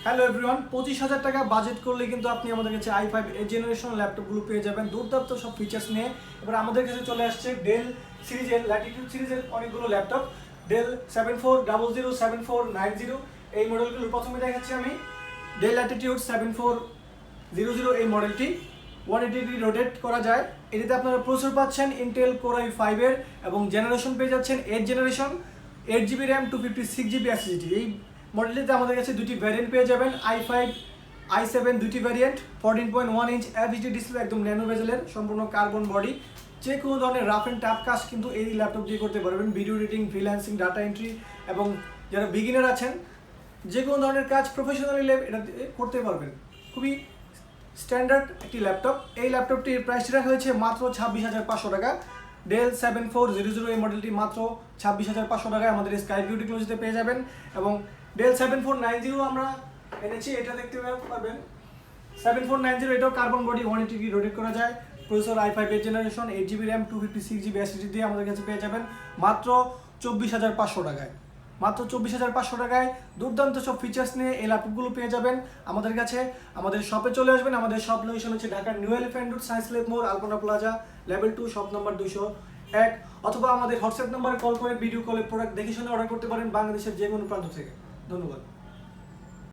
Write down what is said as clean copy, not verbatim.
Hello everyone, 25,000 টাকা budget করলে কিন্তু আপনি আমাদের কাছে i5 8 জেনারেশন ল্যাপটপগুলো পেয়ে যাবেন দুর্দান্ত সব ফিচার্স নিয়ে। এবার আমাদের কাছে চলে আসছে ডেল সিরিজের ল্যাটিটিউড সিরিজের অনেকগুলো ল্যাপটপ। ডেল 7400 7490 এই মডেলগুলো প্রথমে দেখাচ্ছি আমি। ডেল ল্যাটিটিউড 7400 এই মডেলটি 180 ডিগ্রি রোটেট করা যায়। এটিতে আপনারা প্রসেসর পাচ্ছেন ইন্টেল কোর i5 এর এবং জেনারেশন পেয়ে যাচ্ছেন 8 generation, 8GB RAM 256GB SSD। এই মডেলটিতে আমাদের কাছে দুটি ভ্যারিয়েন্ট পেয়ে যাবেন, i5 i7 দুটি ভ্যারিয়েন্ট, 14.1 ইঞ্চ FHD ডিসপ্লে, একদম ন্যানো বেজেলের, সম্পূর্ণ কার্বন বডি। যে কোনো ধরনের রাফ অ্যান্ড টাফ কাজ কিন্তু এই ল্যাপটপ দিয়ে করতে পারবেন, video editing, freelancing, data entry, এবং যারা বিগিনার আছেন যে কোনো ধরনের কাজ প্রফেশনালি এটা দিয়ে করতে পারবেন। খুবই স্ট্যান্ডার্ড একটি ল্যাপটপ। এই ল্যাপটপটির প্রাইস রাখা হয়েছে মাত্র 26,500 টাকা। ডেল 7400 এই মডেলটি মাত্র 26,500 টাকায় আমাদের স্কাইভিউ টেকনোলজিতে পেয়ে যাবেন। এবং ডেল 7490 আমরা এনেছি, এটা দেখতে পারবেন। 7490 এটাও কার্বন বডি, 180 ডিগ্রি রোটেট করা যায়। Processor i5 8 generation, 8GB RAM 256GB SSD দিয়ে আমাদের কাছে পেয়ে যাবেন মাত্র 24,500 টাকায়। মাত্র 24,500 টাকায় দুর্দান্ত সব ফিচার্স নিয়ে এই ল্যাপটপগুলো পেয়ে যাবেন আমাদের কাছে। আমাদের শপে চলে আসবেন। আমাদের শপ লোকেশন হচ্ছে ঢাকার new elephant road, science lab মোড়, আলপনা প্লাজা, লেভেল 2, শপ নাম্বার 201। অথবা আমাদের হোয়াটসঅ্যাপ নাম্বারে কল করে ভিডিও কলে প্রোডাক্ট দেখে শুনে অর্ডার করতে পারেন বাংলাদেশের যে কোনো প্রান্ত থেকে। ধন্যবাদ।